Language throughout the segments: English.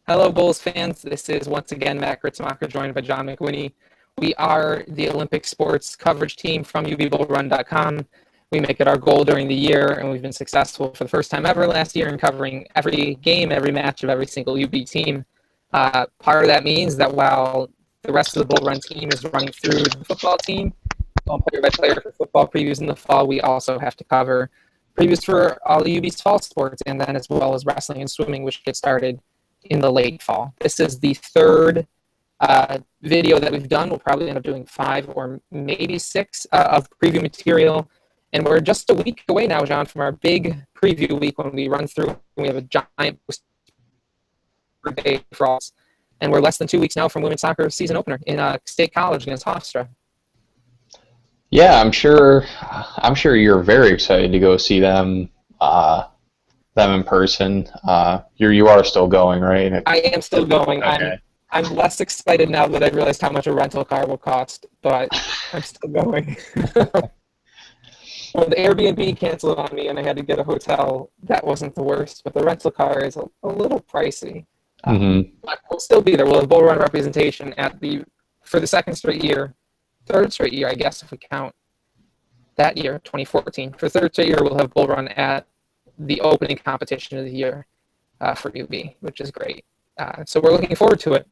Hello, Bulls fans. This is once again Matt Gritzmacher, joined by John McWhinney. We are the Olympic sports coverage team from ubbullrun.com. We make it our goal during the year, and we've been successful for the first time ever last year in covering every game, every match of every single UB team. Part of that means that while the rest of the Bull Run team is running through the football team, on player by player for football previews in the fall, we also have to cover previews for all the UB's fall sports, and then as well as wrestling and swimming, which get started in the late fall. This is the third video that we've done. We'll probably end up doing 5 or maybe 6 of preview material. And we're just a week away now, John, from our big preview week when we run through. We have a giant day for us. And we're less than 2 weeks now from women's soccer season opener in State College against Hofstra. Yeah, I'm sure you're very excited to go see them in person. You are still going, right? I am still going. Okay. I'm less excited now that I realized how much a rental car will cost, but I'm still going. When the Airbnb canceled on me and I had to get a hotel, that wasn't the worst, but the rental car is a little pricey. But we'll still be there. We'll have Bull Run representation for the third straight year, I guess, if we count that year, 2014. For the third straight year, we'll have Bull Run at the opening competition of the year for UB, which is great. So we're looking forward to it.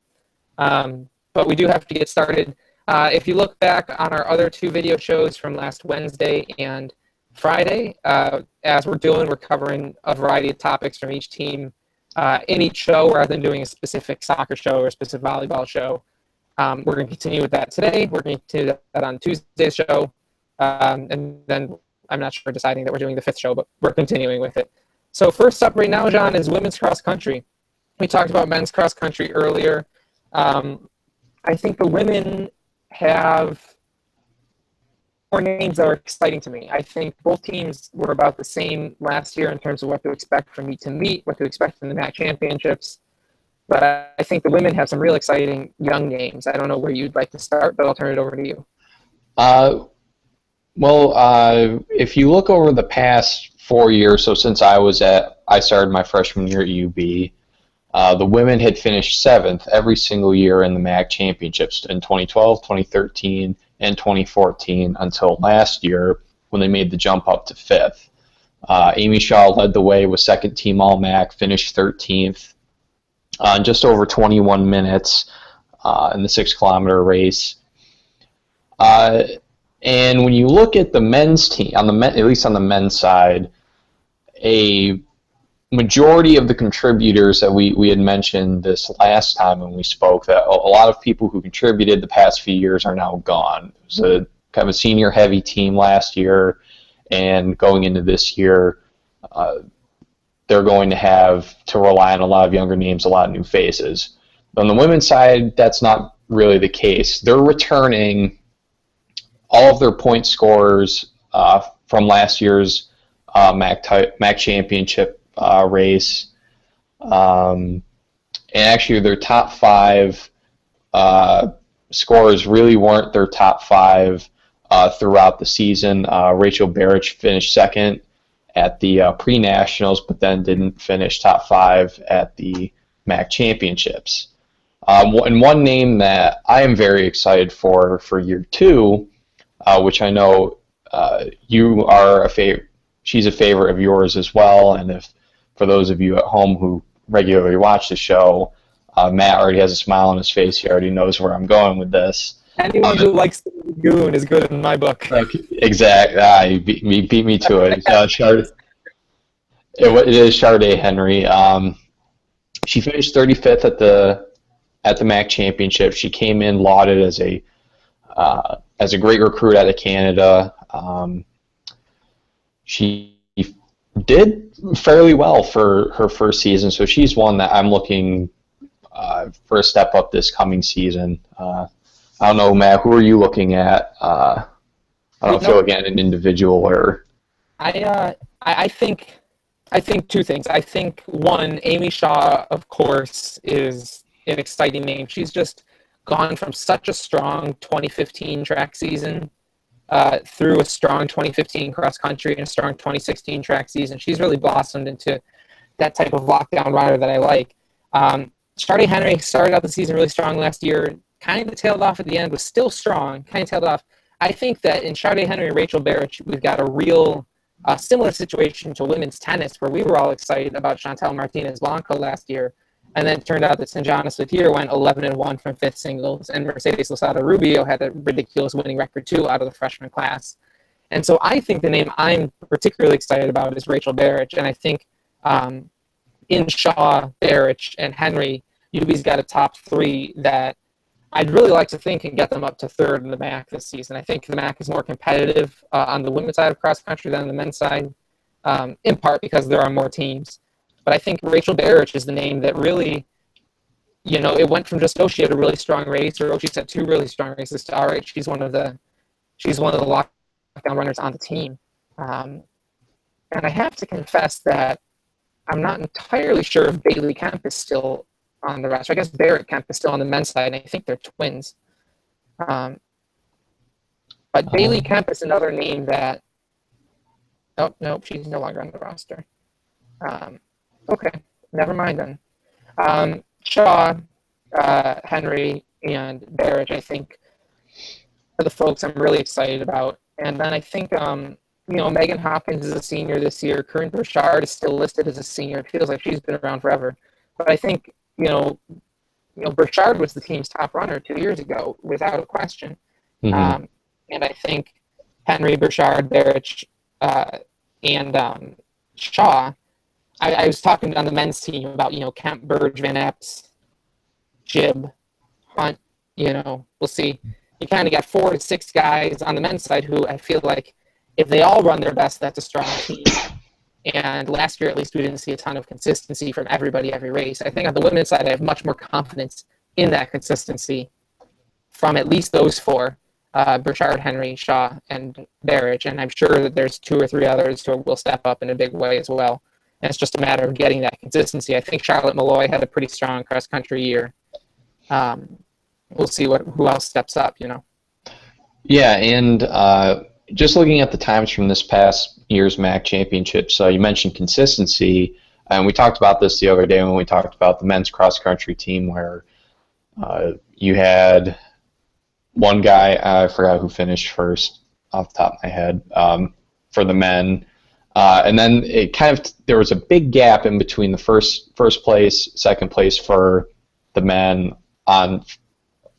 But we do have to get started. If you look back on our other 2 video shows from last Wednesday and Friday, as we're doing, we're covering a variety of topics from each team in each show rather than doing a specific soccer show or a specific volleyball show. We're going to continue with that today. We're going to continue that on Tuesday's show. And then I'm not sure deciding that we're doing the 5th show, but we're continuing with it. So first up right now, John, is women's cross country. We talked about men's cross country earlier. I think the women have more names that are exciting to me. I think both teams were about the same last year in terms of what to expect from meet to meet, what to expect from the MAC championships. But I think the women have some real exciting young names. I don't know where you'd like to start, but I'll turn it over to you. If you look over the past 4 years, so since I started my freshman year at UB, the women had finished 7th every single year in the MAC championships in 2012, 2013, and 2014 until last year when they made the jump up to 5th. Amy Shaw led the way with second team All-MAC, finished 13th in just over 21 minutes in the 6-kilometer race. And when you look at the men's team, at least on the men's side, a majority of the contributors that we had mentioned this last time when we spoke, that a lot of people who contributed the past few years are now gone. It was a kind of a senior-heavy team last year, and going into this year, they're going to have to rely on a lot of younger names, a lot of new faces. On the women's side, that's not really the case. They're returning all of their point scorers from last year's MAC championship race, and actually their top 5 scorers really weren't their top 5 throughout the season. Rachel Barrich finished 2nd at the pre-nationals, but then didn't finish top 5 at the MAC championships. And one name that I am very excited for year 2, which I know you are she's a favorite of yours as well, and if for those of you at home who regularly watch the show, Matt already has a smile on his face. He already knows where I'm going with this. Anyone who likes the Lagoon is good in my book. Exactly. You beat me to it. It is Sharday Henry. She finished 35th at the MAC championship. She came in lauded as a great recruit out of Canada. She did fairly well for her first season, so she's one that I'm looking for a step up this coming season. I don't know, Matt, who are you looking at? I don't feel again an individual or. I think 2 things. I think one, Amy Shaw, of course, is an exciting name. She's just gone from such a strong 2015 track season through a strong 2015 cross country and a strong 2016 track season. She's really blossomed into that type of lockdown rider that I like. Charlotte Henry started out the season really strong last year, kind of tailed off at the end, was still strong, kind of tailed off. I think that in Charlotte Henry and Rachel Barrett, we've got a real similar situation to women's tennis, where we were all excited about Chantel Martinez Blanco last year. And then it turned out that Sanjana Sotir went 11-1 from fifth singles, and Mercedes Losada Rubio had a ridiculous winning record too out of the freshman class. And so I think the name I'm particularly excited about is Rachel Barrett, and I think in Shaw, Barrett, and Henry, UB's got a top three that I'd really like to think can get them up to third in the MAC this season. I think the MAC is more competitive on the women's side of cross country than the men's side, in part because there are more teams. But I think Rachel Barrett is the name that really, it went from just, she had a really strong race, or she's had two really strong races, to all right, she's one of the lockdown runners on the team. And I have to confess that I'm not entirely sure if Bailey Kemp is still on the roster. I guess Barrett Kemp is still on the men's side, and I think they're twins. But Bailey Kemp is another name that... Oh, no, she's no longer on the roster. Okay, never mind then. Shaw, Henry, and Barrett, I think, are the folks I'm really excited about. And then I think, Megan Hopkins is a senior this year. Corinne Burchard is still listed as a senior. It feels like she's been around forever. But I think, Burchard was the team's top runner 2 years ago, without a question. Mm-hmm. And I think Henry, Burchard, Barrett, and Shaw, I was talking on the men's team about, Kemp, Burge, Van Epps, Jib, Hunt, we'll see. You kind of got 4 to 6 guys on the men's side who I feel like if they all run their best, that's a strong team. And last year, at least, we didn't see a ton of consistency from everybody every race. I think on the women's side, I have much more confidence in that consistency from at least those 4, Burchard, Henry, Shaw, and Barrett. And I'm sure that there's 2 or 3 others who will step up in a big way as well. And it's just a matter of getting that consistency. I think Charlotte Malloy had a pretty strong cross-country year. We'll see who else steps up, Yeah, and just looking at the times from this past year's MAC championship, so you mentioned consistency, and we talked about this the other day when we talked about the men's cross-country team, where you had one guy, I forgot who finished first off the top of my head, for the men, and then there was a big gap in between the first place, second place for the men on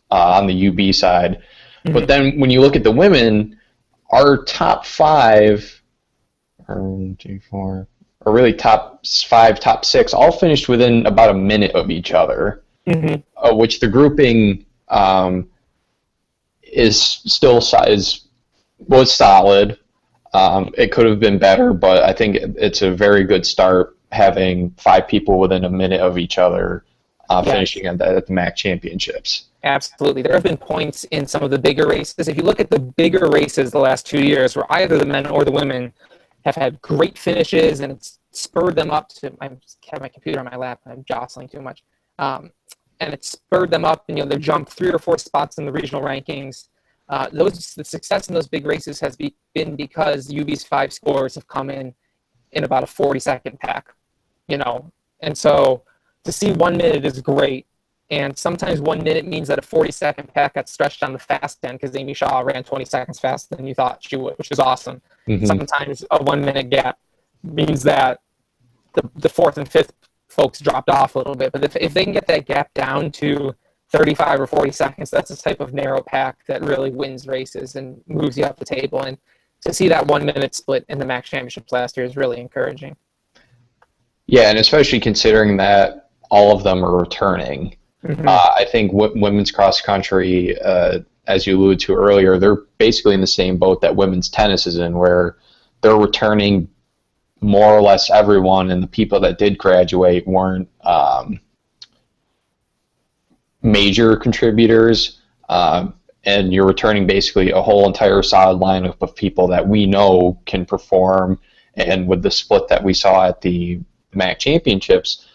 the UB side. Mm-hmm. But then when you look at the women, our top 5, 1, 2, 4, or really top 5, top 6, all finished within about a minute of each other. Mm-hmm. Which the grouping was solid. It could have been better, but I think it's a very good start having 5 people within a minute of each other finishing at the MAC championships. Absolutely. There have been points in some of the bigger races. If you look at the bigger races the last 2 years, where either the men or the women have had great finishes, and it's spurred them up to... I have my computer on my lap, and I'm jostling too much. And it spurred them up, and they've jumped 3 or 4 spots in the regional rankings. The success in those big races has been because UB's 5 scorers have come in about a 40-second pack, And so to see 1 minute is great. And sometimes 1 minute means that a 40-second pack got stretched on the fast end because Amy Shaw ran 20 seconds faster than you thought she would, which is awesome. Mm-hmm. Sometimes a 1 minute gap means that the 4th and 5th folks dropped off a little bit. But if they can get that gap down to 35 or 40 seconds, that's a type of narrow pack that really wins races and moves you up the table. And to see that 1 minute split in the MAC championships last year is really encouraging. Yeah, and especially considering that all of them are returning. Mm-hmm. I think women's cross country, as you alluded to earlier, they're basically in the same boat that women's tennis is in, where they're returning more or less everyone, and the people that did graduate weren't major contributors, and you're returning basically a whole entire solid lineup of people that we know can perform. And with the split that we saw at the MAC championships,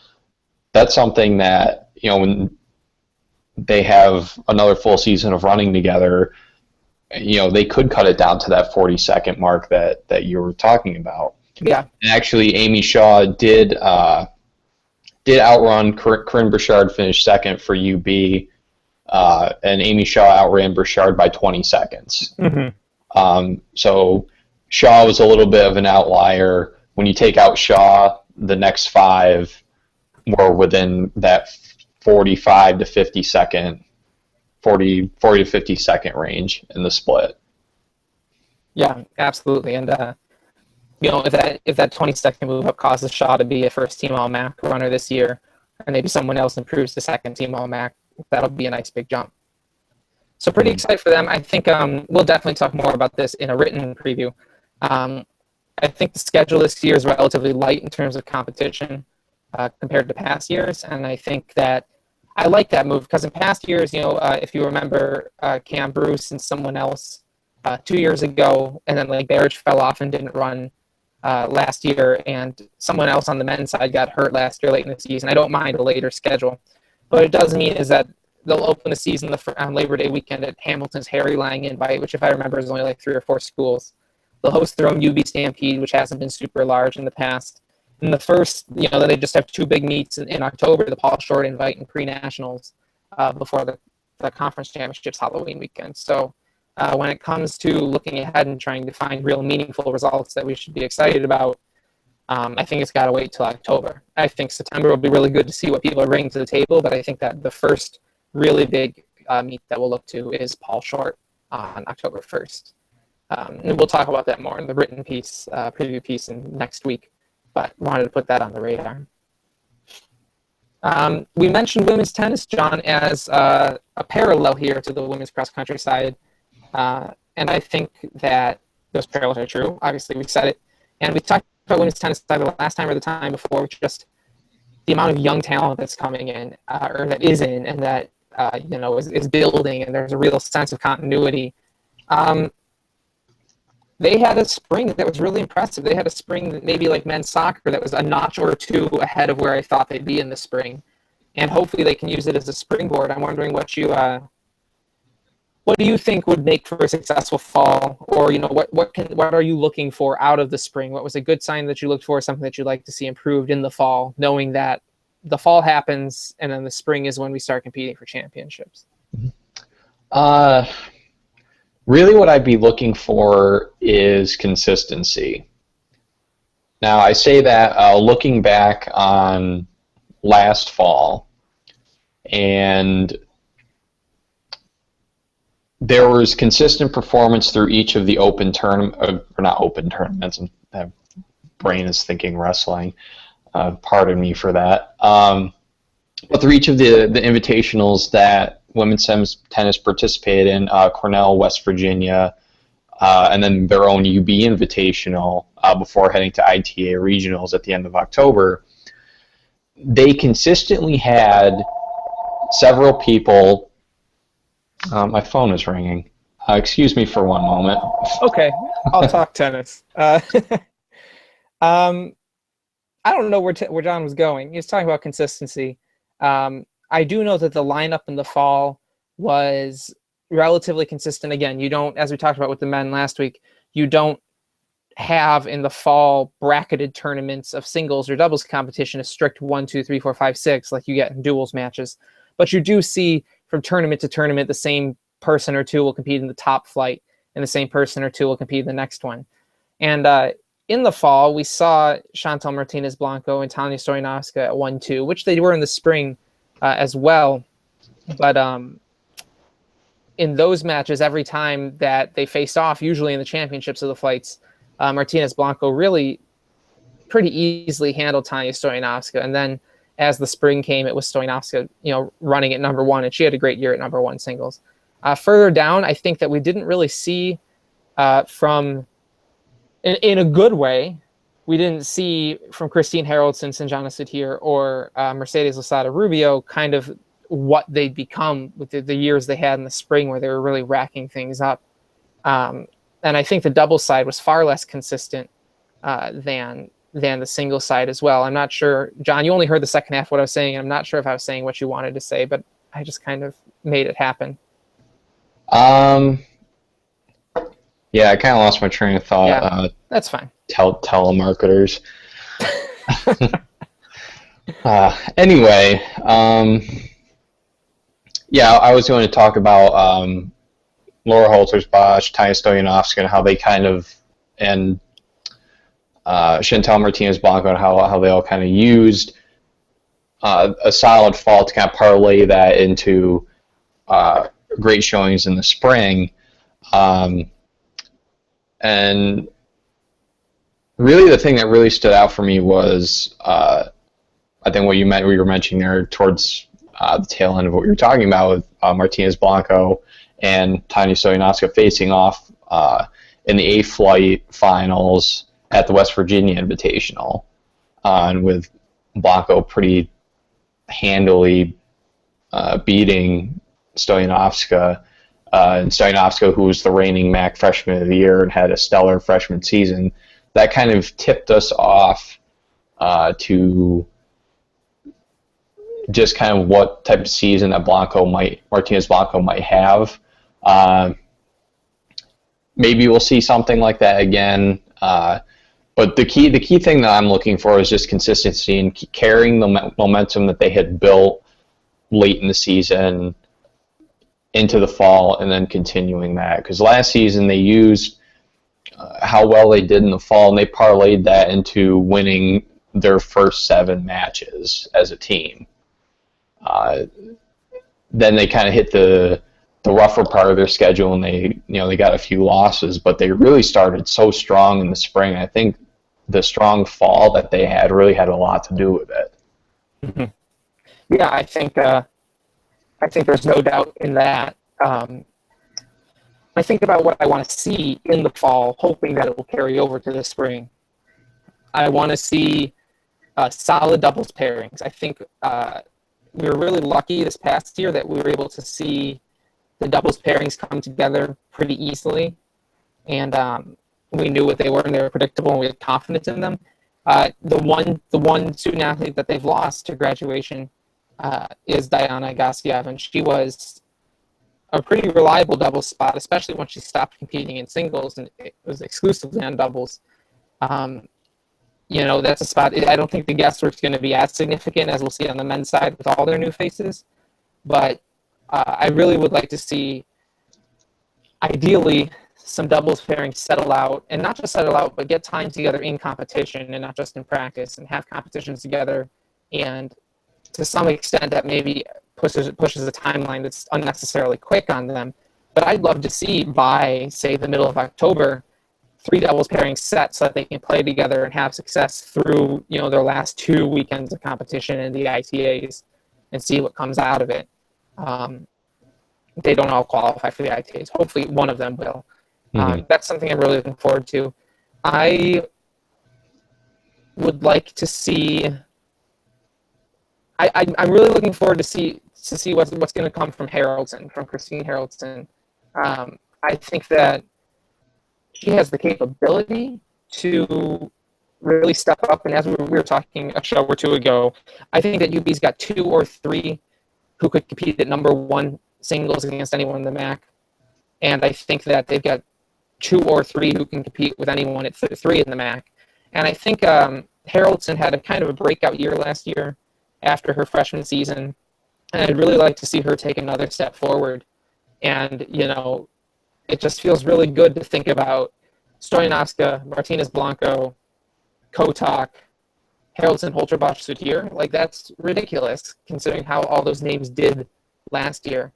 that's something that, when they have another full season of running together, they could cut it down to that 40-second mark that you were talking about. Yeah. And actually, Amy Shaw did did outrun Corinne Bouchard, finished second for UB, and Amy Shaw outran Bouchard by 20 seconds. So Shaw was a little bit of an outlier. When you take out Shaw, the next 5 were within that 45 to 50 second, 40 to 50 second range in the split. Yeah, absolutely. And if that 20-second move up causes Shaw to be a first-team All-MAC runner this year, and maybe someone else improves to second-team All-MAC, that'll be a nice big jump. So pretty excited for them. I think we'll definitely talk more about this in a written preview. I think the schedule this year is relatively light in terms of competition compared to past years, and I think that I like that move because in past years, if you remember Cam Bruce and someone else 2 years ago, and then like Barrage fell off and didn't run last year, and someone else on the men's side got hurt last year late in the season. I don't mind a later schedule. What it does mean is that they'll open the season on Labor Day weekend at Hamilton's Harry Lang Invite, which if I remember is only like 3 or 4 schools. They'll host their own UB Stampede, which hasn't been super large in the past. And the first, then they just have 2 big meets in October, the Paul Short Invite and Pre-Nationals before the conference championships Halloween weekend. So when it comes to looking ahead and trying to find real meaningful results that we should be excited about, I think it's got to wait till October. I think September will be really good to see what people are bringing to the table, but I think that the first really big meet that we'll look to is Paul Short on October 1st. And we'll talk about that more in the written piece, preview piece in next week, but wanted to put that on the radar. We mentioned women's tennis, John, as a parallel here to the women's cross-country side. And I think that those parallels are true. Obviously, we said it. And we talked about women's tennis either the last time or the time before, just the amount of young talent that's coming in, or that is in, and that, is building, and there's a real sense of continuity. They had a spring that was really impressive. They had a spring maybe like men's soccer that was a notch or 2 ahead of where I thought they'd be in the spring. And hopefully they can use it as a springboard. I'm wondering what do you think would make for a successful fall? Or, what are you looking for out of the spring? What was a good sign that you looked for, something that you'd like to see improved in the fall, knowing that the fall happens and then the spring is when we start competing for championships? Really what I'd be looking for is consistency. Now, I say that looking back on last fall, and there was consistent performance through each of the open tournaments, or not open tournaments, my brain is thinking wrestling, pardon me for that, but through each of the invitationals that women's tennis participated in, Cornell, West Virginia, and then their own UB Invitational before heading to ITA Regionals at the end of October, they consistently had several people. My phone is ringing. Excuse me for one moment. Okay, I'll talk tennis. I don't know where John was going. He was talking about consistency. I do know that the lineup in the fall was relatively consistent. Again, you don't, as we talked about with the men last week, you don't have in the fall bracketed tournaments of singles or doubles competition a strict 1, 2, 3, 4, 5, 6 like you get in duels matches. But you do see from tournament to tournament the same person or 2 will compete in the top flight and the same person or 2 will compete in the next one. And in the fall, we saw Chantal Martinez Blanco and Tanya Stoyanovska at 1-2, which they were in the spring as well. But in those matches, every time that they faced off, usually in the championships of the flights, Martinez Blanco really pretty easily handled Tanya Stoyanovska. And then as the spring came, it was Stoyanovska, running at number 1, and she had a great year at number 1 singles. Further down, I think that we didn't really see from, in a good way, we didn't see from Christine Haraldson, Sanjana Satir, or Mercedes Losada Rubio kind of what they'd become with the years they had in the spring where they were really racking things up. And I think the double side was far less consistent than the single side as well. I'm not sure, John, you only heard the second half of what I was saying. I'm not sure if I was saying what you wanted to say, but I just kind of made it happen. Yeah, I kind of lost my train of thought. Yeah, that's fine. Telemarketers. Anyway, yeah, I was going to talk about Laura Holters-Bosch, Tanya Stoyanovska, and how they kind of, and Chantal Martinez-Blanco, and how they all kind of used a solid fall to kind of parlay that into great showings in the spring. And really the thing that really stood out for me was I think what you were mentioning there towards the tail end of what you were talking about with Martinez-Blanco and Tanya Stoyanovska facing off in the A-Flight finals at the West Virginia Invitational, and with Blanco pretty handily beating Stoyanovska, and Stoyanovska, who was the reigning MAC Freshman of the Year and had a stellar freshman season. That kind of tipped us off to just kind of what type of season that Martinez-Blanco might have. Maybe we'll see something like that again. But the key thing that I'm looking for is just consistency and carrying the momentum that they had built late in the season into the fall, and then continuing that. Because last season they used how well they did in the fall, and they parlayed that into winning their first 7 matches as a team. Then they kind of hit the rougher part of their schedule, and they got a few losses, but they really started so strong in the spring. I think the strong fall that they had really had a lot to do with it. Mm-hmm. Yeah, I think there's no doubt in that. I think about what I want to see in the fall, hoping that it will carry over to the spring. I want to see solid doubles pairings. I think we were really lucky this past year that we were able to see the doubles pairings come together pretty easily, and we knew what they were, and they were predictable, and we had confidence in them. The one student athlete that they've lost to graduation is Diana Gassiev, and she was a pretty reliable doubles spot, especially when she stopped competing in singles and it was exclusively on doubles. That's a spot. I don't think the guesswork's going to be as significant as we'll see on the men's side with all their new faces, but I really would like to see, ideally, some doubles pairings settle out, and not just settle out, but get time together in competition and not just in practice, and have competitions together, and to some extent that maybe pushes a timeline that's unnecessarily quick on them. But I'd love to see by, say, the middle of October, 3 doubles pairings set so that they can play together and have success through their last 2 weekends of competition in the ITAs, and see what comes out of it. They don't all qualify for the ITAs. Hopefully one of them will. Mm-hmm. That's something I'm really looking forward to. I would like to see... I'm really looking forward to see what's going to come from Christine Haraldson. I think that she has the capability to really step up, and as we were talking a show or 2 ago, I think that UB's got 2 or 3 who could compete at number 1 singles against anyone in the MAC, and I think that they've got 2 or 3 who can compete with anyone at 3 in the MAC. And I think Haraldson had a kind of a breakout year last year after her freshman season, and I'd really like to see her take another step forward. And it just feels really good to think about Stoyanovska, Martinez-Blanco, Kotak, Haraldson, Holter-Bosch, Sutir. Like, that's ridiculous considering how all those names did last year.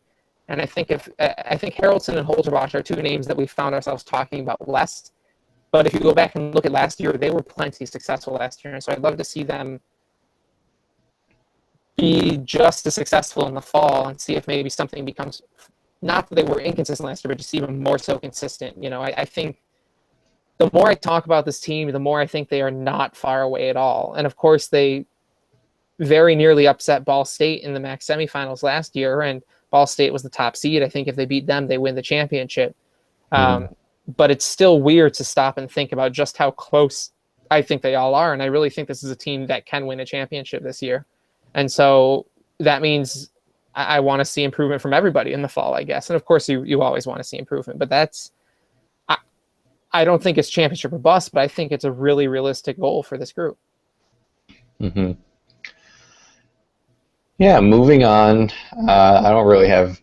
And I think Haraldson and Holter-Bosch are 2 names that we found ourselves talking about less. But if you go back and look at last year, they were plenty successful last year. And so I'd love to see them be just as successful in the fall and see if maybe something becomes, not that they were inconsistent last year, but just even more so consistent. I think the more I talk about this team, the more I think they are not far away at all. And of course, they very nearly upset Ball State in the MAC semifinals last year, and Ball State was the top seed. I think if they beat them, they win the championship. But it's still weird to stop and think about just how close I think they all are. And I really think this is a team that can win a championship this year. And so that means I want to see improvement from everybody in the fall, I guess. And of course, you always want to see improvement. But I don't think it's championship or bust, but I think it's a really realistic goal for this group. Mm-hmm. Yeah, moving on. I don't really have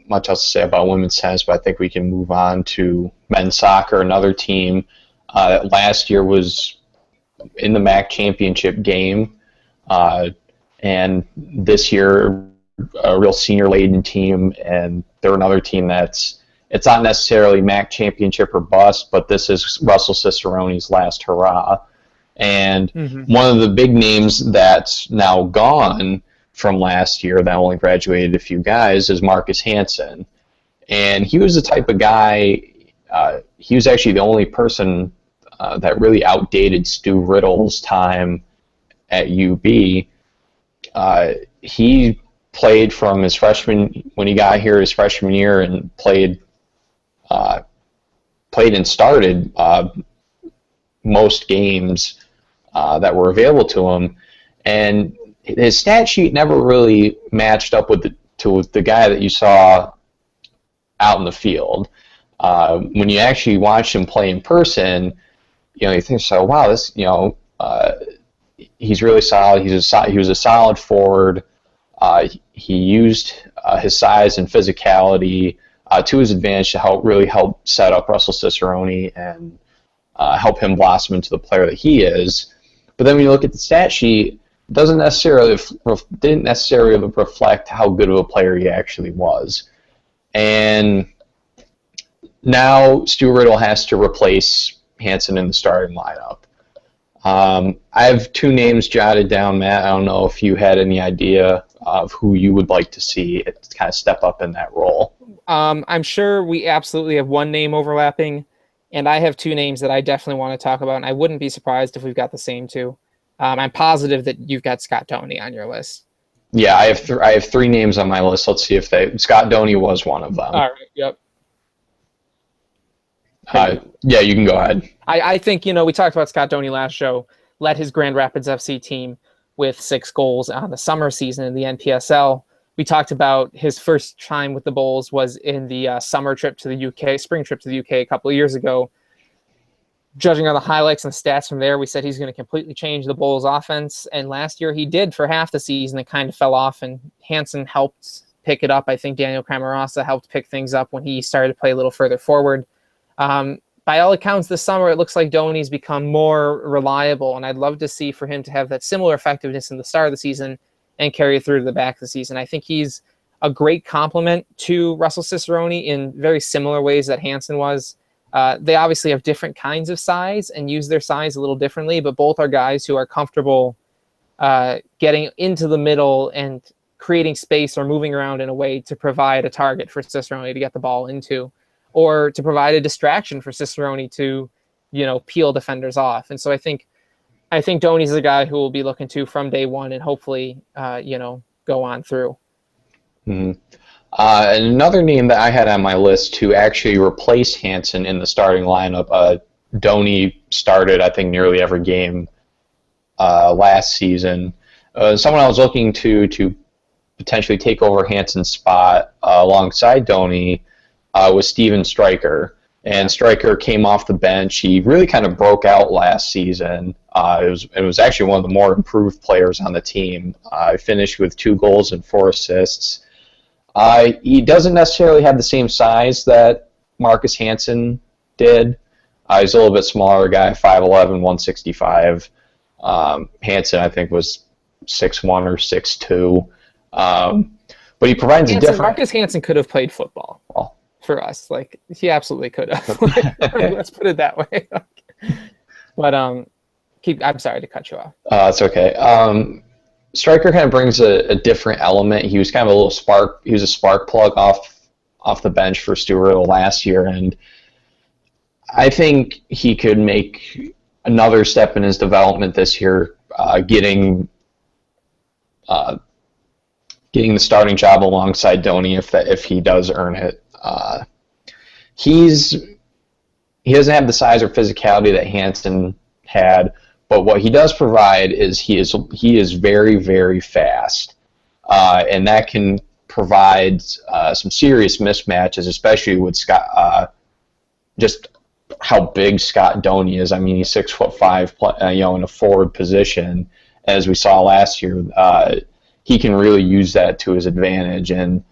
much else to say about women's tennis, but I think we can move on to men's soccer, another team that last year was in the MAC championship game, and this year a real senior-laden team, and they're another team it's not necessarily MAC championship or bust, but this is Russell Cicerone's last hurrah. And one of the big names that's now gone from last year that only graduated a few guys is Marcus Hansen. And he was the type of guy, he was actually the only person that really outdated Stu Riddle's time at UB. He played from his when he got here his freshman year, and played and started most games that were available to him, and his stat sheet never really matched up with the guy that you saw out in the field. When you actually watch him play in person, you think, so wow, this he's really solid. He was a solid forward. He used his size and physicality to his advantage to really help set up Russell Cicerone and help him blossom into the player that he is. But then when you look at the stat sheet, it didn't necessarily reflect how good of a player he actually was. And now Stu Riddle has to replace Hansen in the starting lineup. I have two names jotted down, Matt. I don't know if you had any idea of who you would like to see kind of step up in that role. I'm sure we absolutely have one name overlapping, and I have two names that I definitely want to talk about, and I wouldn't be surprised if we've got the same two. I'm positive that you've got Scott Doney on your list. Yeah, I have three names on my list. Let's see if Scott Doney was one of them. All right, yep. Yeah, you can go ahead. I think, we talked about Scott Doney last show, led his Grand Rapids FC team with 6 goals on the summer season in the NPSL. We talked about his first time with the Bulls was in the spring trip to the UK a couple of years ago. Judging on the highlights and the stats from there, we said he's going to completely change the Bulls offense. And last year he did for half the season. It kind of fell off, and Hansen helped pick it up. I think Daniel Camarasa helped pick things up when he started to play a little further forward. By all accounts, this summer, it looks like Doney's become more reliable, and I'd love to see for him to have that similar effectiveness in the start of the season and carry it through to the back of the season. I think he's a great complement to Russell Cicerone in very similar ways that Hansen was. They obviously have different kinds of size and use their size a little differently, but both are guys who are comfortable getting into the middle and creating space or moving around in a way to provide a target for Cicerone to get the ball into, or to provide a distraction for Cicerone to, peel defenders off. And so I think Doney's the guy who will be looking to from day one and hopefully, go on through. Mm-hmm. And another name that I had on my list to actually replace Hansen in the starting lineup, Doney started, I think, nearly every game last season. Someone I was looking to potentially take over Hansen's spot alongside Doney was Steven Stryker. And Stryker came off the bench. He really kind of broke out last season. It was actually one of the more improved players on the team. He finished with 2 goals and 4 assists. He doesn't necessarily have the same size that Marcus Hansen did. He's a little bit smaller guy, 5'11", 165. Hansen, I think, was 6'1" or 6'2". But he provides a different... Marcus Hansen could have played football for us. Like, he absolutely could have. Let's put it that way. But I'm sorry to cut you off. It's okay. Stryker kind of brings a different element. He was kind of a little spark. He was a spark plug off the bench for Stu Riddle last year, and I think he could make another step in his development this year, getting the starting job alongside Doney if he does earn it. He doesn't have the size or physicality that Hansen had. But what he does provide is he is very, very fast, and that can provide some serious mismatches, especially with Scott. Just how big Scott Doney is. I mean, he's 6'5", in a forward position, as we saw last year. he can really use that to his advantage. And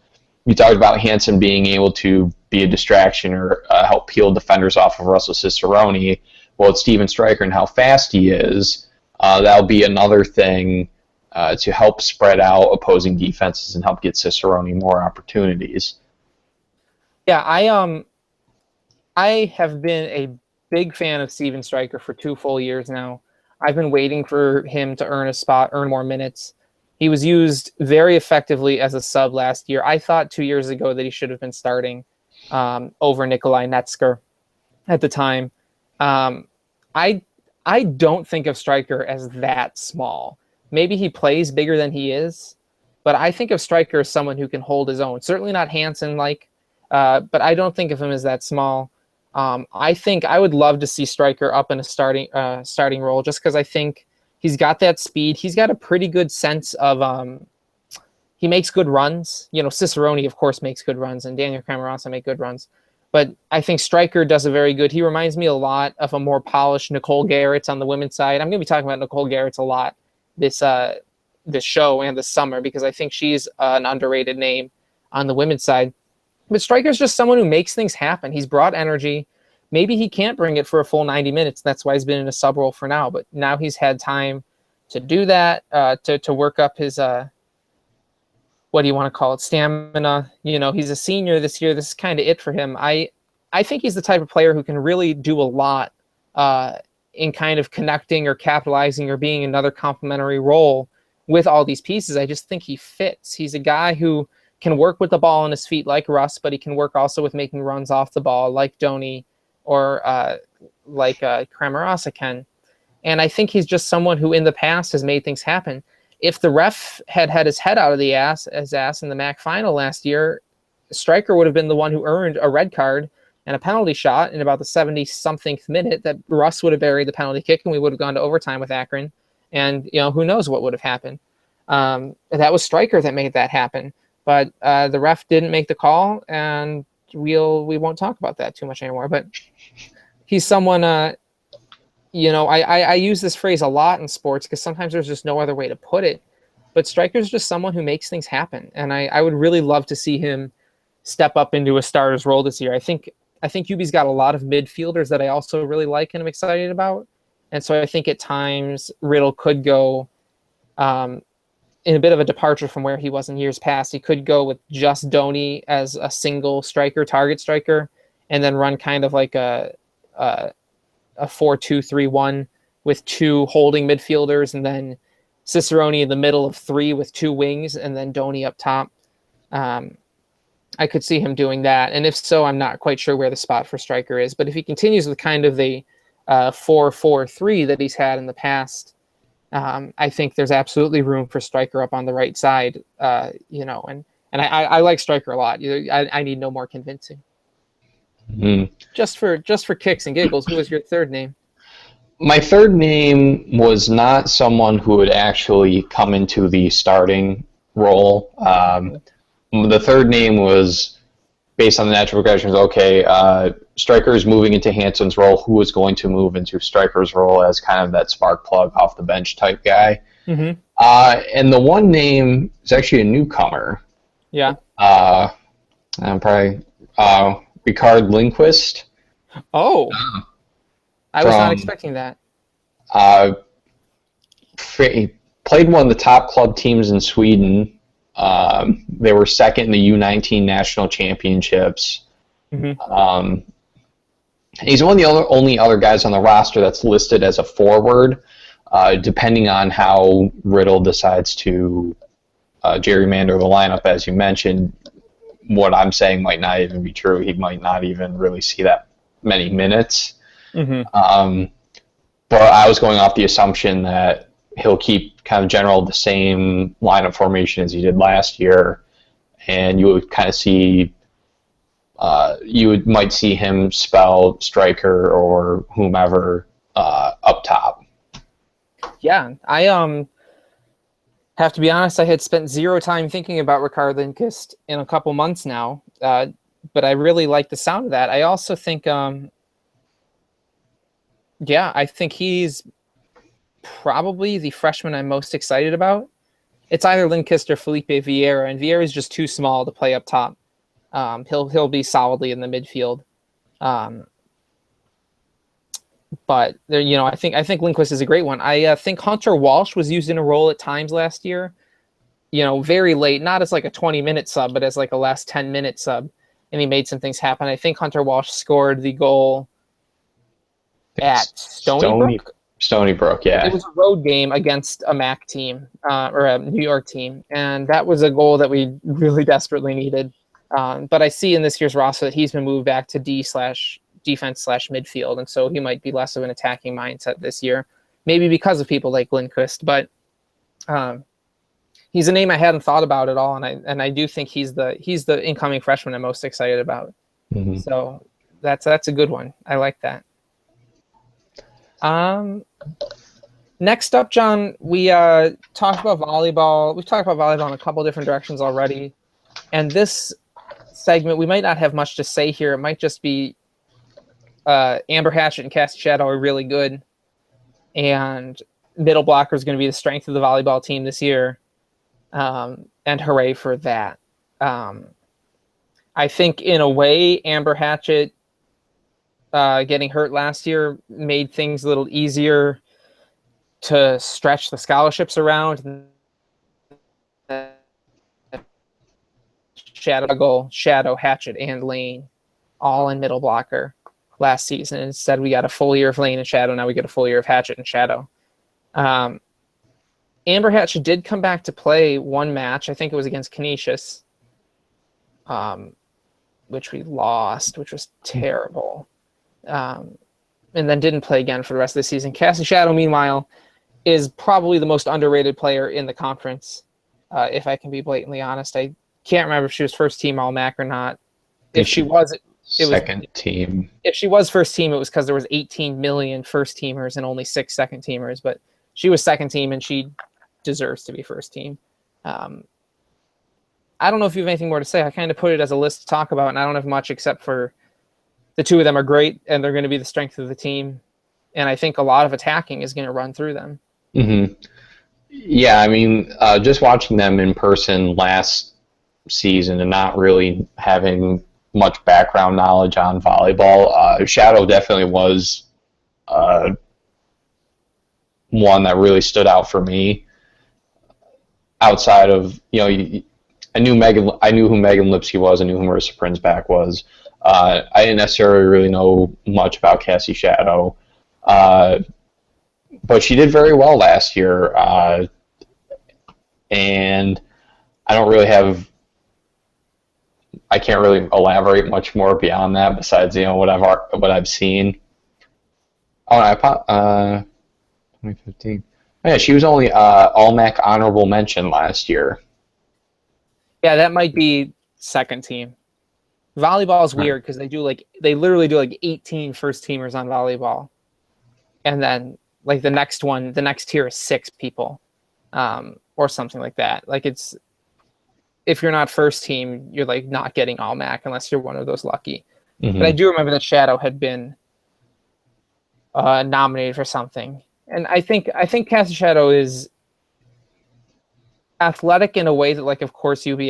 you talked about Hansen being able to be a distraction or help peel defenders off of Russell Cicerone. Well, it's Steven Stryker and how fast he is. That'll be another thing to help spread out opposing defenses and help get Cicerone more opportunities. Yeah, I have been a big fan of Steven Stryker for 2 full years now. I've been waiting for him to earn a spot, earn more minutes. He was used very effectively as a sub last year. I thought 2 years ago that he should have been starting over Nikolai Netsker at the time. I don't think of Stryker as that small. Maybe he plays bigger than he is, but I think of Stryker as someone who can hold his own. Certainly not Hansen-like, but I don't think of him as that small. I think I would love to see Stryker up in a starting role, just because I think he's got that speed. He's got a pretty good sense of he makes good runs. You know, Cicerone, of course, makes good runs, and Daniel Kramer make good runs. But I think Stryker does a very good. He reminds me a lot of a more polished Nicole Garretts on the women's side. I'm going to be talking about Nicole Garretts a lot this show and this summer, because I think she's an underrated name on the women's side. But Stryker's just someone who makes things happen. He's brought energy. Maybe he can't bring it for a full 90 minutes. That's why he's been in a sub role for now. But now he's had time to do that, to work up his what do you want to call it, stamina. You know, he's a senior this year. This is kind of it for him. I think he's the type of player who can really do a lot in kind of connecting or capitalizing or being another complementary role with all these pieces. I just think he fits. He's a guy who can work with the ball on his feet like Russ, but he can work also with making runs off the ball like Donny or like Kramer can. And I think he's just someone who in the past has made things happen. If the ref had his head out of his ass in the MAC final last year, Stryker would have been the one who earned a red card and a penalty shot in about the 70-something minute that Russ would have buried the penalty kick, and we would have gone to overtime with Akron. And, you know, who knows what would have happened. That was Stryker that made that happen. But the ref didn't make the call, and we won't talk about that too much anymore. But he's someone, you know, I use this phrase a lot in sports because sometimes there's just no other way to put it. But Stryker's just someone who makes things happen. And I would really love to see him step up into a starter's role this year. I think UB's got a lot of midfielders that I also really like and I'm excited about. And so I think at times Riddle could go in a bit of a departure from where he was in years past. He could go with just Donny as a single striker, target striker, and then run kind of like a 4-2-3-1 with 2 holding midfielders, and then Cicerone in the middle of 3 with 2 wings, and then Donny up top. I could see him doing that. And if so, I'm not quite sure where the spot for Stryker is. But if he continues with kind of the 4-4-3 that he's had in the past, I think there's absolutely room for Stryker up on the right side, you know, and I like Stryker a lot. I need no more convincing. Mm-hmm. Just for kicks and giggles, who was your third name? My third name was not someone who would actually come into the starting role. The third name was based on the natural progression. Okay, Stryker is moving into Hansen's role. Who is going to move into Stryker's role as kind of that spark plug off the bench type guy? Mm-hmm. And the one name is actually a newcomer. Yeah. I'm probably Ricard Lindqvist. Oh. I was not expecting that. He played one of the top club teams in Sweden. They were second in the U19 national championships. Mm-hmm. He's one of the only other guys on the roster that's listed as a forward, depending on how Riddle decides to gerrymander the lineup, as you mentioned. What I'm saying might not even be true. He might not even really see that many minutes. Mm-hmm. But I was going off the assumption that he'll keep kind of general the same lineup formation as he did last year, and you would kind of see might see him spell Stryker or whomever up top. Yeah, I have to be honest. I had spent zero time thinking about Ricard Lindqvist in a couple months now, but I really like the sound of that. I also think, I think he's probably the freshman I'm most excited about. it's either Lindquist or Felipe Vieira, and Vieira is just too small to play up top. He'll be solidly in the midfield. But there, I think Lindquist is a great one. I think Hunter Walsh was used in a role at times last year. Very late, not as like a 20-minute sub, but as like a last 10-minute sub, and he made some things happen. I think Hunter Walsh scored the goal at Stony Brook. Stony Brook, yeah. It was a road game against a MAC team or a New York team, and that was a goal that we really desperately needed. But I see in this year's roster that he's been moved back to defense/midfield, and so he might be less of an attacking mindset this year, maybe because of people like Lindquist. But he's a name I hadn't thought about at all, and I do think he's the incoming freshman I'm most excited about. Mm-hmm. So that's a good one. I like that. Next up, John, we talked about volleyball. We've talked about volleyball in a couple different directions already. And this segment, we might not have much to say here. It might just be Amber Hatchet and Cassie Shadow are really good. And middle blocker is going to be the strength of the volleyball team this year. And hooray for that. I think in a way, Amber Hatchet getting hurt last year made things a little easier to stretch the scholarships around. Shadow, Hatchet, and Lane all in middle blocker last season. Instead, we got a full year of Lane and Shadow. Now we get a full year of Hatchet and Shadow. Amber Hatchet did come back to play one match. I think it was against Canisius, which we lost, which was terrible. And then didn't play again for the rest of the season. Cassie Shadow, meanwhile, is probably the most underrated player in the conference, if I can be blatantly honest. I can't remember if she was first team All-MAC or not. If she was, it was second team. If she was first team, it was because there was 18 million first teamers and only 6 second teamers. But she was second team, and she deserves to be first team. I don't know if you have anything more to say. I kind of put it as a list to talk about, and I don't have much except for the two of them are great, and they're going to be the strength of the team. And I think a lot of attacking is going to run through them. Mm-hmm. Yeah, I mean, just watching them in person last season and not really having much background knowledge on volleyball, Shadow definitely was one that really stood out for me. Outside of, I knew who Megan Lipsky was. I knew who Marissa Prinsback was. I didn't necessarily really know much about Cassie Shadow, but she did very well last year, and I can't really elaborate much more beyond that besides what I've seen. 2015. Oh, yeah, she was only All-MAC honorable mention last year. Yeah, that might be second team. Volleyball is weird because they literally do 18 first teamers on volleyball, and then the next tier is 6 people, or something like that. If you're not first team, you're not getting All-MAC unless you're one of those lucky. Mm-hmm. But I do remember that Shadow had been nominated for something, and I think Cassie Shadow is athletic in a way that, of course, UB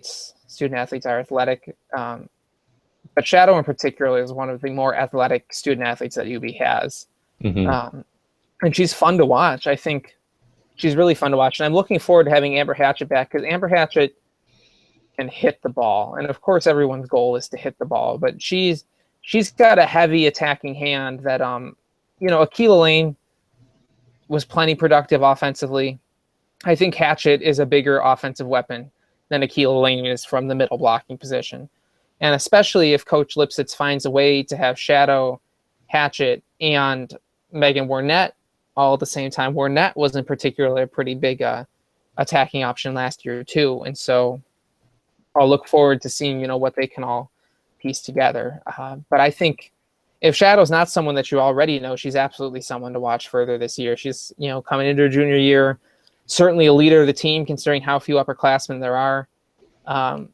student athletes are athletic, but Shadow in particular is one of the more athletic student athletes that UB has. Mm-hmm. And she's fun to watch. I think she's really fun to watch, and I'm looking forward to having Amber Hatchet back because Amber Hatchet can hit the ball, and of course everyone's goal is to hit the ball, but she's got a heavy attacking hand that Akila Lane was plenty productive offensively. I think Hatchet is a bigger offensive weapon than Akila Lane is from the middle blocking position. And especially if Coach Lipsitz finds a way to have Shadow, Hatchet, and Megan Warnett all at the same time. Warnett wasn't particularly a pretty big attacking option last year too. And so I'll look forward to seeing, what they can all piece together. But I think if Shadow's not someone that you already know, she's absolutely someone to watch further this year. She's, coming into her junior year, certainly a leader of the team considering how few upperclassmen there are. And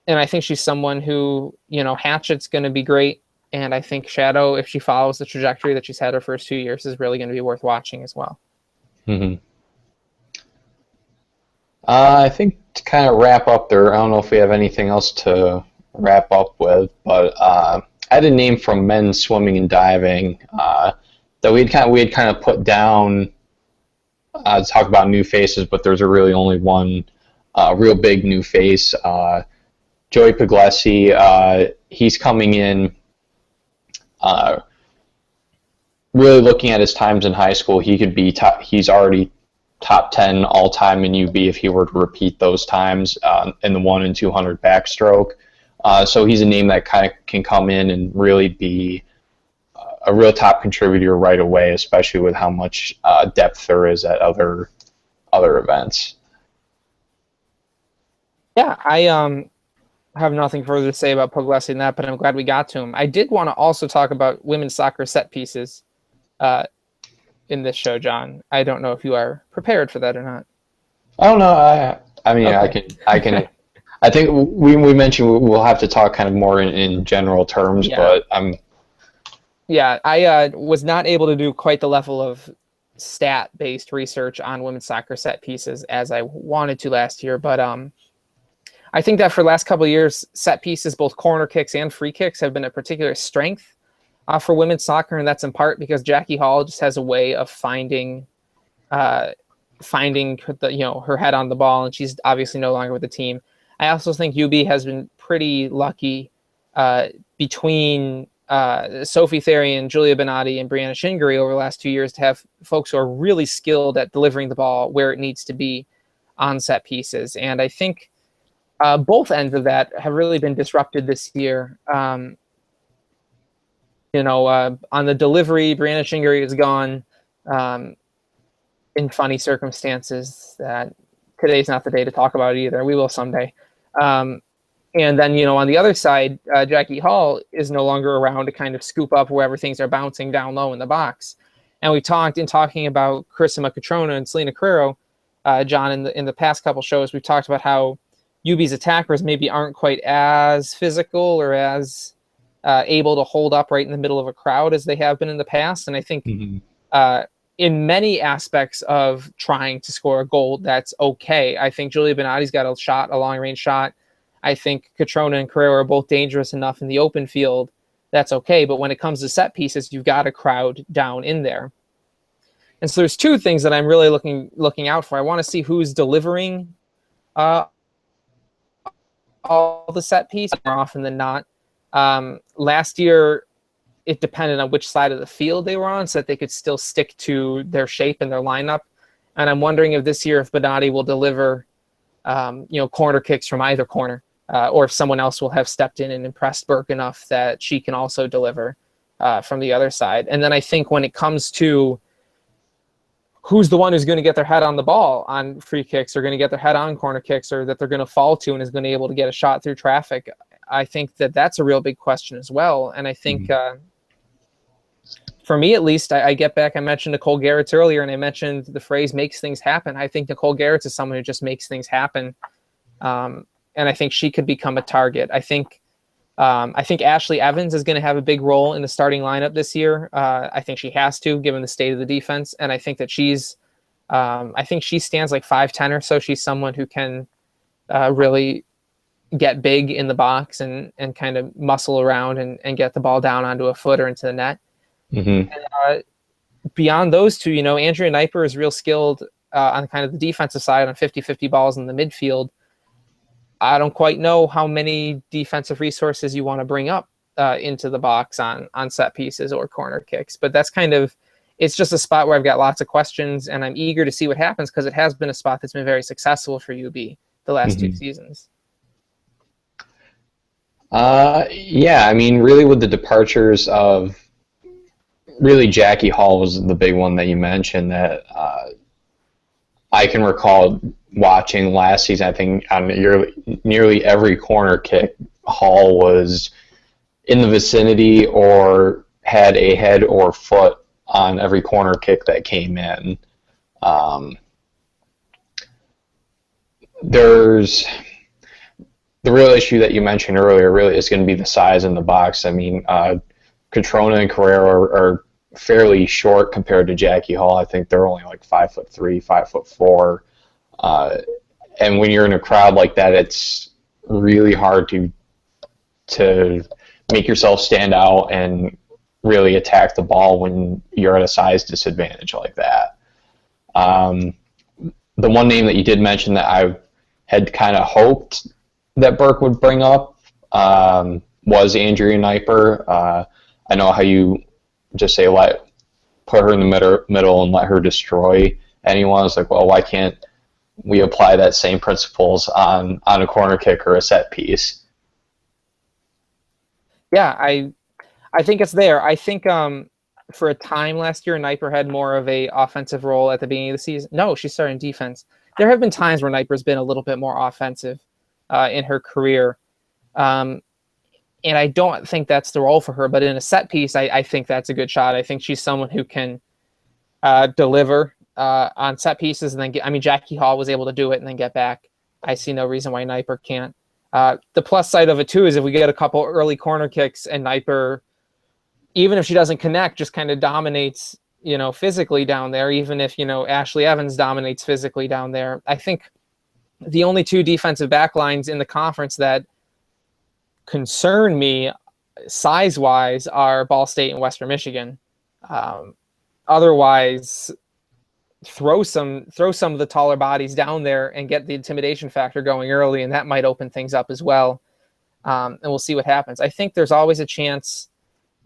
I think she's someone who, Hatchet's going to be great. And I think Shadow, if she follows the trajectory that she's had her first 2 years, is really going to be worth watching as well. Mm-hmm. I think to kind of wrap up there, I don't know if we have anything else to wrap up with, but I had a name from men's swimming and diving that we had kind of put down to talk about new faces, but there's really only one real big new face. Joey Puglisi, he's coming in. Really looking at his times in high school, he could be top. He's already top 10 all time in UB if he were to repeat those times in the 1 and 200 backstroke. So he's a name that kind of can come in and really be a real top contributor right away, especially with how much depth there is at other events. Yeah, I have nothing further to say about Puglisi than that, but I'm glad we got to him. I did want to also talk about women's soccer set pieces in this show, John. I don't know if you are prepared for that or not. Oh no, I mean, okay. I can. I think we mentioned we'll have to talk kind of more in general terms, yeah. But I'm. Yeah, I was not able to do quite the level of stat-based research on women's soccer set pieces as I wanted to last year, but I think that for the last couple of years, set pieces, both corner kicks and free kicks, have been a particular strength for women's soccer, and that's in part because Jackie Hall just has a way of finding her head on the ball, and she's obviously no longer with the team. I also think UB has been pretty lucky between Sophie Therian, Julia Benatti, and Brianna Shingary over the last 2 years to have folks who are really skilled at delivering the ball where it needs to be on set pieces. And I think both ends of that have really been disrupted this year. On the delivery, Brianna Shingary is gone in funny circumstances that today's not the day to talk about it either. We will someday. And then, on the other side, Jackie Hall is no longer around to kind of scoop up wherever things are bouncing down low in the box. And we talking about Carissima Catrona and Selena Carrero, John, in the past couple shows, we've talked about how UB's attackers maybe aren't quite as physical or as able to hold up right in the middle of a crowd as they have been in the past. And I think in many aspects of trying to score a goal, that's okay. I think Julia Benatti's got a long-range shot. I think Catrona and Carrero are both dangerous enough in the open field. That's okay. But when it comes to set pieces, you've got a crowd down in there. And so there's two things that I'm really looking out for. I want to see who's delivering all the set pieces more often than not. Last year, it depended on which side of the field they were on so that they could still stick to their shape and their lineup. And I'm wondering if this year, if Benatti will deliver, corner kicks from either corner, or if someone else will have stepped in and impressed Burke enough that she can also deliver from the other side. And then I think when it comes to who's the one who's going to get their head on the ball on free kicks or going to get their head on corner kicks or that they're going to fall to and is going to be able to get a shot through traffic, I think that that's a real big question as well. And I think for me, at least, I get back. I mentioned Nicole Garretts earlier, and I mentioned the phrase makes things happen. I think Nicole Garretts is someone who just makes things happen. And I think she could become a target. I think Ashley Evans is going to have a big role in the starting lineup this year. I think she has to, given the state of the defense. And I think that I think she stands like 5'10" or so. She's someone who can really get big in the box and kind of muscle around and get the ball down onto a foot or into the net. And, beyond those two, Andrea Kniper is real skilled on kind of the defensive side on 50-50 balls in the midfield. I don't quite know how many defensive resources you want to bring up into the box on set pieces or corner kicks. But that's it's just a spot where I've got lots of questions, and I'm eager to see what happens because it has been a spot that's been very successful for UB the last 2 seasons. Yeah, I mean, really with the departures of really Jackie Hall was the big one that you mentioned that I can recall watching last season. I think on nearly every corner kick, Hall was in the vicinity or had a head or foot on every corner kick that came in. There's the real issue that you mentioned earlier really is going to be the size in the box. I mean, Catrona and Carrero are fairly short compared to Jackie Hall. I think they're only like 5'3", 5'4", and when you're in a crowd like that, it's really hard to make yourself stand out and really attack the ball when you're at a size disadvantage like that. The one name that you did mention that I had kind of hoped that Burke would bring up was Andrea Kniper. I know how you just say put her in the middle and let her destroy anyone. It's like, well, why can't we apply that same principles on a corner kick or a set piece? Yeah, I think it's there. I think for a time last year, Kniper had more of a offensive role at the beginning of the season. No, she's starting defense. There have been times where Kniper's been a little bit more offensive in her career. And I don't think that's the role for her. But in a set piece, I think that's a good shot. I think she's someone who can deliver on set pieces and then get. I mean, Jackie Hall was able to do it and then get back. I see no reason why Kniper can't. The plus side of it too is if we get a couple early corner kicks and Kniper, even if she doesn't connect, just kind of dominates, physically down there. Even if Ashley Evans dominates physically down there, I think the only two defensive back lines in the conference that concern me size-wise are Ball State and Western Michigan. Otherwise, throw some of the taller bodies down there and get the intimidation factor going early, and that might open things up as well. And we'll see what happens. I think there's always a chance.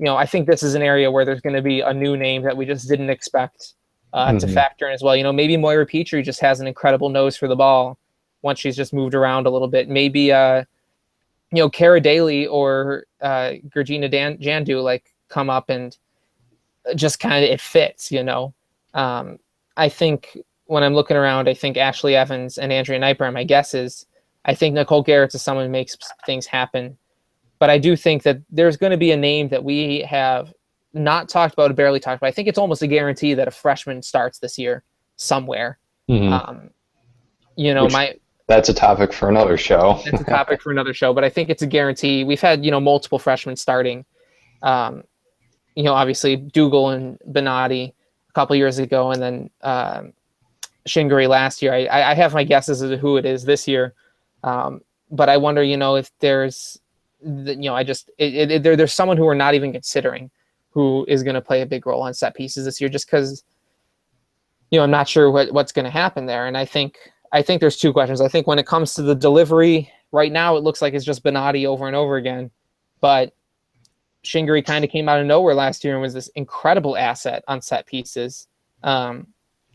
I think this is an area where there's going to be a new name that we just didn't expect to factor in as well. Maybe Moira Petrie just has an incredible nose for the ball once she's just moved around a little bit. Maybe Cara Daly or Georgina Jandu come up and just kind of it fits. I think when I'm looking around, I think Ashley Evans and Andrea Kniper are my guesses. I think Nicole Garrett is someone who makes things happen. But I do think that there's going to be a name that we have not talked about or barely talked about. I think it's almost a guarantee that a freshman starts this year somewhere. That's a topic for another show. It's a topic for another show, but I think it's a guarantee. We've had, multiple freshmen starting. Obviously Dougal and Benatti a couple years ago, and then Shingary last year. I have my guesses as to who it is this year. But I wonder, if there's, there's someone who we're not even considering who is going to play a big role on set pieces this year, just because, I'm not sure what's going to happen there. And I think there's two questions. I think when it comes to the delivery, right now it looks like it's just Benatti over and over again. But Shingary kind of came out of nowhere last year and was this incredible asset on set pieces. And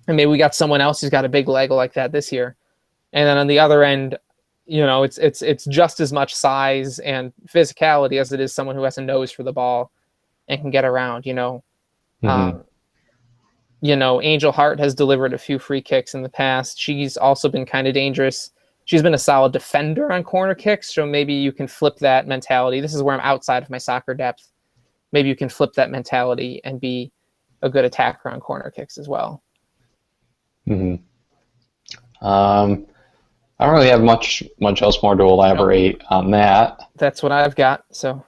maybe we got someone else who's got a big leg like that this year. And then on the other end, it's just as much size and physicality as it is someone who has a nose for the ball and can get around. Angel Hart has delivered a few free kicks in the past. She's also been kind of dangerous. She's been a solid defender on corner kicks, so maybe you can flip that mentality. This is where I'm outside of my soccer depth. Maybe you can flip that mentality and be a good attacker on corner kicks as well. I don't really have much else more to elaborate on that. That's what I've got. So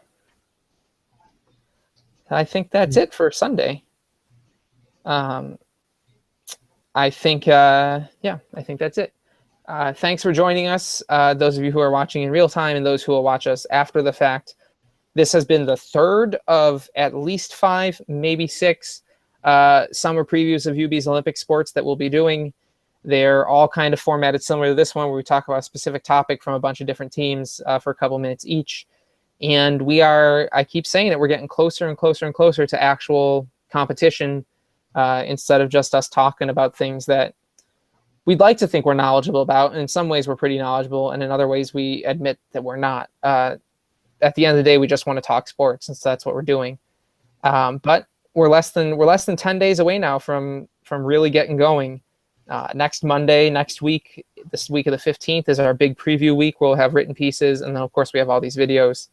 I think that's it for Sunday. I think that's it. Thanks for joining us. Those of you who are watching in real time and those who will watch us after the fact. This has been the third of at least 5, maybe 6 summer previews of UB's Olympic sports that we'll be doing. They're all kind of formatted similar to this one, where we talk about a specific topic from a bunch of different teams for a couple minutes each. And I keep saying that we're getting closer and closer and closer to actual competition instead of just us talking about things that we'd like to think we're knowledgeable about. And in some ways we're pretty knowledgeable, and in other ways we admit that we're not. At the end of the day, we just want to talk sports, and so that's what we're doing. But we're less than 10 days away now from really getting going. Next Monday, next week, this week of the 15th is our big preview week. We'll have written pieces, and then of course we have all these videos.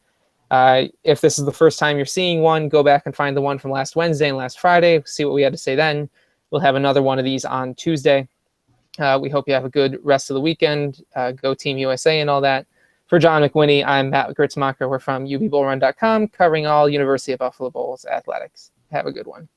If this is the first time you're seeing one, go back and find the one from last Wednesday and last Friday. See what we had to say then. We'll have another one of these on Tuesday. We hope you have a good rest of the weekend. Go Team USA and all that. For John McWhinney, I'm Matt Gertzmacher. We're from UBBullRun.com, covering all University of Buffalo Bulls athletics. Have a good one.